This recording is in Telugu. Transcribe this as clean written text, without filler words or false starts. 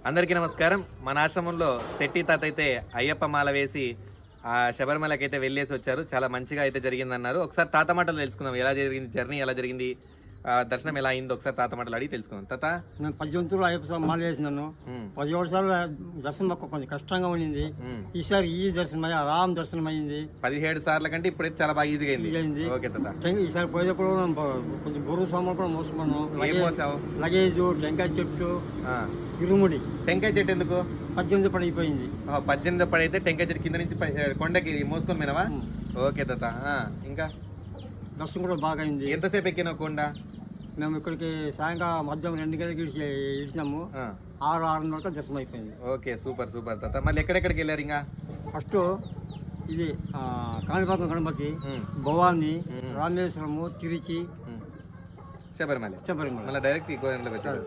అందరికీ నమస్కారం. మన ఆశ్రమంలో శెట్టి తాత అయితే అయ్యప్ప మాల వేసి ఆ శబరిమలకి అయితే వెళ్ళేసి వచ్చారు. చాలా మంచిగా అయితే జరిగిందన్నారు. ఒకసారి తాత మాటలు తెలుసుకుందాం. ఎలా జరిగింది జర్నీ, ఎలా జరిగింది, దర్శనం ఎలా అయింది, ఒకసారి తాత మాటలు అడిగి తెలుసుకుందాం. తాత, నేను 18 అయ్యప్ప మాల వేసినాను. 17 సార్లు దర్శనం మాకు కొంచెం కష్టంగా ఉండింది. ఈసారి ఈ దర్శనం అయ్యి ఆరాం దర్శనం అయింది. 17 సార్ల కంటే ఇప్పుడైతే చాలా బాగా ఈజీగా అయింది. ఓకే తాత. ఈసారి పోయేటప్పుడు కొంచెం బుర్రు సామాన్లు కూడా మోసుకున్నాను. లగేజ్, టెంకాయ చెట్టు, ఇరుముడి. టెంకాయ చెట్టు ఎందుకు? 18 పడిపోయింది. 18 పడైతే టెంకాయ చెట్టు కింద నుంచి కొండకి మోసుకొని పోయినావా? ఓకే తాత. ఇంకా దర్శనం కూడా బాగా అయింది. ఎంతసేపు ఎక్కినావు కొండ? మేము ఇక్కడికి సాయంకాలం మధ్యాహ్నం 2 గంటలకి ఇడిచినాము. 6:30 వరకు దర్శనం అయిపోయింది. ఓకే, సూపర్ సూపర్ తాత. మళ్ళీ ఎక్కడెక్కడికి వెళ్ళారు? ఇంకా ఫస్ట్ ఇది కాణిపాకం గణపతి, భవాని, రామేశ్వరము, తిరుచి, శబరిమల. శబరిమల మళ్ళీ డైరెక్ట్ గోవిందలోకి వచ్చారు.